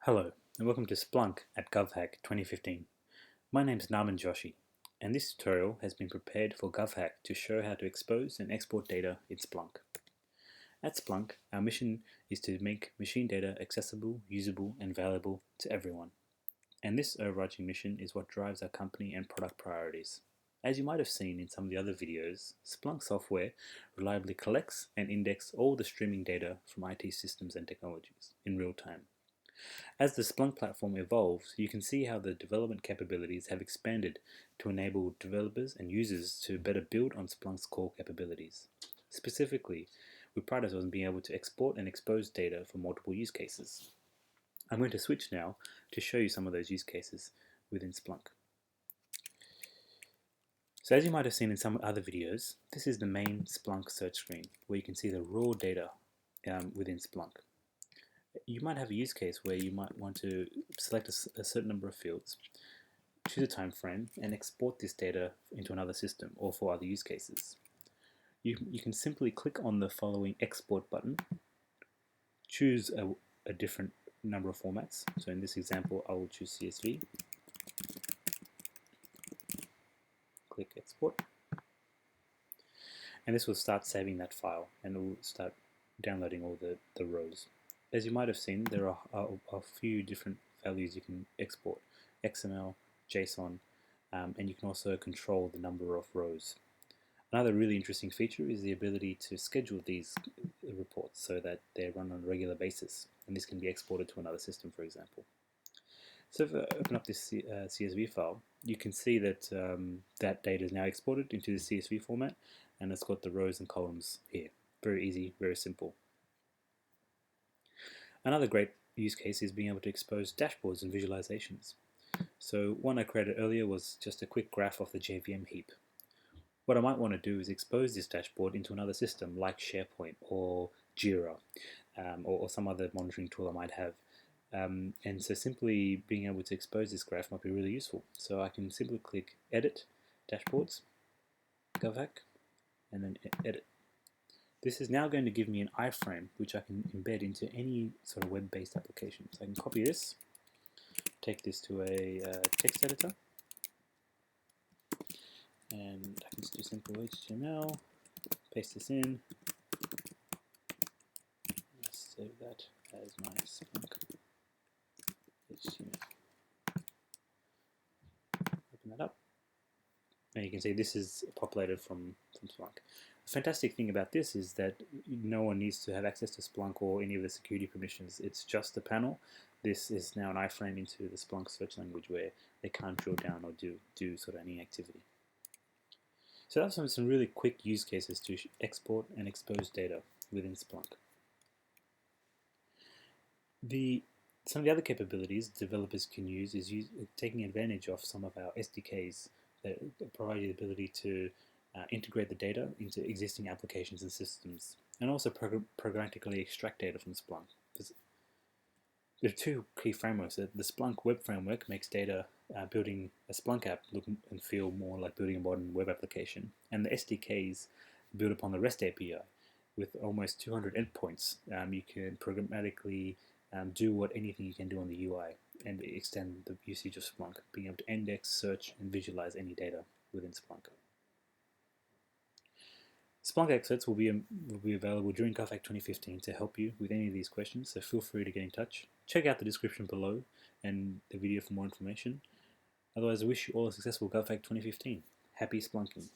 Hello, and welcome to Splunk at GovHack 2015. My name is Naman Joshi, and this tutorial has been prepared for GovHack to show how to expose and export data in Splunk. At Splunk, our mission is to make machine data accessible, usable, and valuable to everyone. And this overarching mission is what drives our company and product priorities. As you might have seen in some of the other videos, Splunk software reliably collects and indexes all the streaming data from IT systems and technologies in real time. As the Splunk platform evolves, you can see how the development capabilities have expanded to enable developers and users to better build on Splunk's core capabilities. Specifically, we pride ourselves on being able to export and expose data for multiple use cases. I'm going to switch now to show you some of those use cases within Splunk. So as you might have seen in some other videos, this is the main Splunk search screen where you can see the raw data within Splunk. You might have a use case where you might want to select a certain number of fields, choose a time frame, and export this data into another system or for other use cases. You can simply click on the following export button, choose a different number of formats. So in this example, I will choose CSV, click export, and this will start saving that file and it will start downloading all the rows. As you might have seen, there are a few different values you can export: XML, JSON, and you can also control the number of rows. Another really interesting feature is the ability to schedule these reports so that they're run on a regular basis, and this can be exported to another system, for example. So if I open up this CSV file, you can see that that data is now exported into the CSV format, and it's got the rows and columns here. Very easy, very simple. Another great use case is being able to expose dashboards and visualizations. So one I created earlier was just a quick graph of the JVM heap. What I might want to do is expose this dashboard into another system like SharePoint or Jira or some other monitoring tool I might have. And so simply being able to expose this graph might be really useful. So I can simply click Edit, Dashboards, GovHack, and then Edit. This is now going to give me an iframe which I can embed into any sort of web-based application. So I can copy this, take this to a text editor, and I can just do simple HTML, paste this in, save that as my Splunk HTML. Open that up, and you can see this is populated from Splunk. The fantastic thing about this is that no one needs to have access to Splunk or any of the security permissions. It's just the panel. This is now an iframe into the Splunk search language where they can't drill down or do sort of any activity. So that's some really quick use cases to export and expose data within Splunk. Some of the other capabilities developers can use is taking advantage of some of our SDKs that provide you the ability to integrate the data into existing applications and systems, and also programmatically extract data from Splunk. There are two key frameworks. The Splunk Web Framework makes data building a Splunk app look and feel more like building a modern web application, and the SDKs build upon the REST API. With almost 200 endpoints, you can programmatically do anything you can do on the UI and extend the usage of Splunk, being able to index, search, and visualize any data within Splunk. Splunk experts will be available during GovHack 2015 to help you with any of these questions, so feel free to get in touch. Check out the description below and the video for more information. Otherwise, I wish you all a successful GovHack 2015. Happy Splunking!